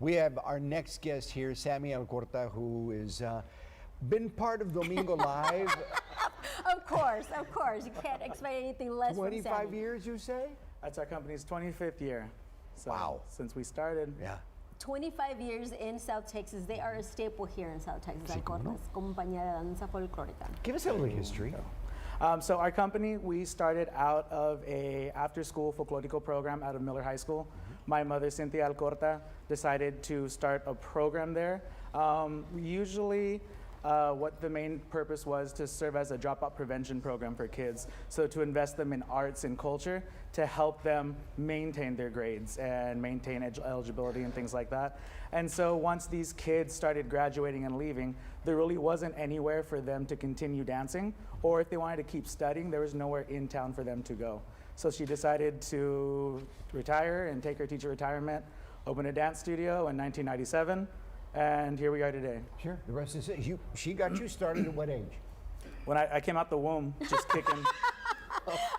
We have our next guest here, Sammy Alcorta, who has been part of Domingo Live. Of course. You can't expect anything less 25 from Sammy. years, you say? That's our company's 25th year. So, wow. Since we started. Yeah. 25 years in South Texas. They are a staple here in South Texas. Sí, ¿cómo no? Compañía de Danza Folklórica. Give us a little history. So our company, we started out of a after-school folklorico program out of Miller High School. My mother, Cynthia Alcorta, decided to start a program there. Usually, what the main purpose was to serve as a dropout prevention program for kids. So to invest them in arts and culture to help them maintain their grades and maintain eligibility and things like that. And so once these kids started graduating and leaving, there really wasn't anywhere for them to continue dancing, or if they wanted to keep studying, there was nowhere in town for them to go. So she decided to retire and take her teacher retirement, open a dance studio in 1997. And here we are today. Sure, the rest is it. She got you started at what age? When I came out the womb, just kicking.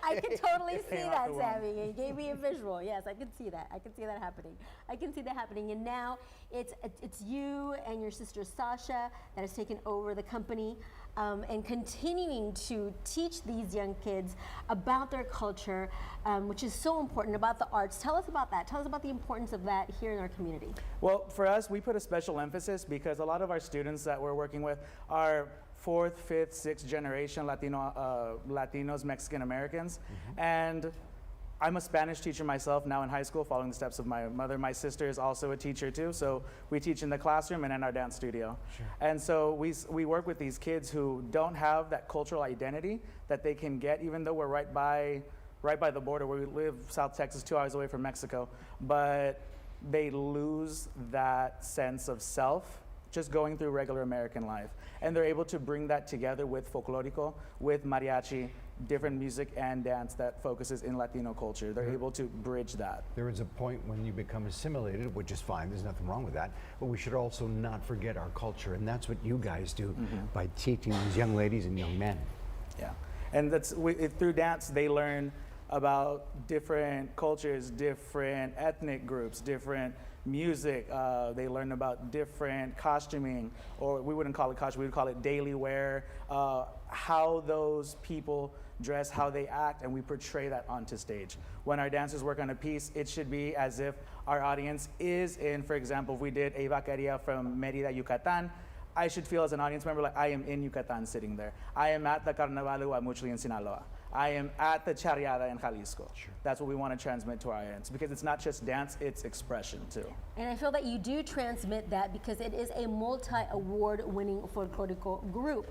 I can totally see that, Sammy. You gave me a visual. Yes, I can see that. I can see that happening. And now it's you and your sister Sasha that has taken over the company and continuing to teach these young kids about their culture, which is so important, about the arts. Tell us about that. Tell us about the importance of that here in our community. Well, for us, we put a special emphasis because a lot of our students that we're working with are 4th, 5th, 6th generation Latinos, Mexican Americans. And I'm a Spanish teacher myself now in high school, following the steps of my mother. My sister is also a teacher too, so we teach in the classroom and in our dance studio. Sure. And so we work with these kids who don't have that cultural identity that they can get, even though we're right by the border where we live, South Texas, 2 hours away from Mexico. But they lose that sense of self just going through regular American life. And they're able to bring that together with folklorico, with mariachi, different music and dance that focuses in Latino culture. They're able to bridge that. There is a point when you become assimilated, which is fine, there's nothing wrong with that, but we should also not forget our culture, and that's what you guys do by teaching these young ladies and young men. Yeah, and through dance, they learn about different cultures, different ethnic groups, different music. They learn about different costuming, or we wouldn't call it costume, we would call it daily wear, how those people dress, how they act, and we portray that onto stage. When our dancers work on a piece, it should be as if our audience is in, for example, if we did a vaqueria from Mérida, Yucatan, I should feel as an audience member like I am in Yucatan sitting there. I am at the Carnaval de Guamuchli in Sinaloa. I am at the Charreada in Jalisco. Sure. That's what we want to transmit to our audience, because it's not just dance, it's expression too. And I feel that you do transmit that because it is a multi-award winning folklorico group.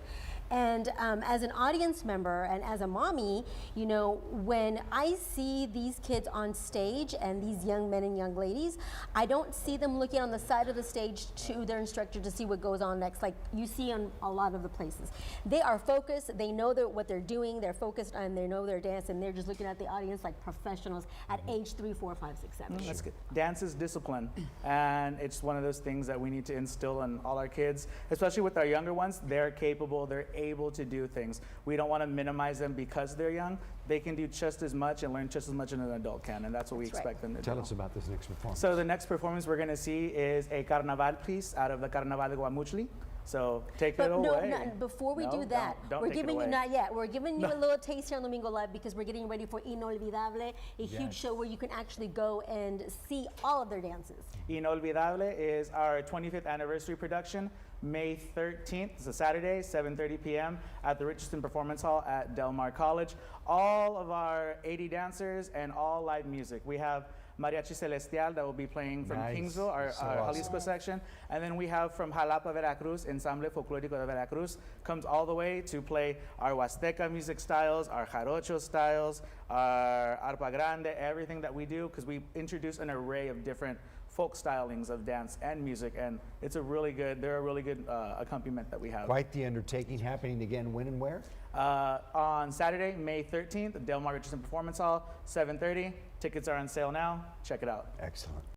And as an audience member and as a mommy, you know, when I see these kids on stage and these young men and young ladies, I don't see them looking on the side of the stage to their instructor to see what goes on next, like you see on a lot of the places. They are focused, they know what they're doing, they're focused on, they know their dance, and they're just looking at the audience like professionals at age 3, 4, 5, 6, 7. That's good. Dance is discipline, and it's one of those things that we need to instill in all our kids, especially with our younger ones. They're capable, they're able to do things. We don't want to minimize them because they're young. They can do just as much and learn just as much as an adult can, and that's what we expect them to do. Tell us about this next performance. So the next performance we're going to see is a carnaval piece out of the Carnaval de Guamuchli. So take it away. No, before we do that, we're giving you, not yet, we're giving you a little taste here on Domingo Live because we're getting ready for Inolvidable, a huge show where you can actually go and see all of their dances. Inolvidable is our 25th anniversary production, May 13th. It's a Saturday, 7:30 p.m. at the Richardson Performance Hall at Del Mar College. All of our 80 dancers and all live music. We have Mariachi Celestial that will be playing from Kingsville, our Jalisco section. And then we have from Jalapa, Veracruz, Ensamble Folklórico de Veracruz, comes all the way to play our Huasteca music styles, our Jarocho styles, our Arpa Grande, everything that we do, because we introduce an array of different folk stylings of dance and music, and it's a really good, they're a really good accompaniment that we have. Quite the undertaking. Happening again when and where? On Saturday, May 13th, at Del Mar Richardson Performance Hall, 7:30. Tickets are on sale now. Check it out. Excellent.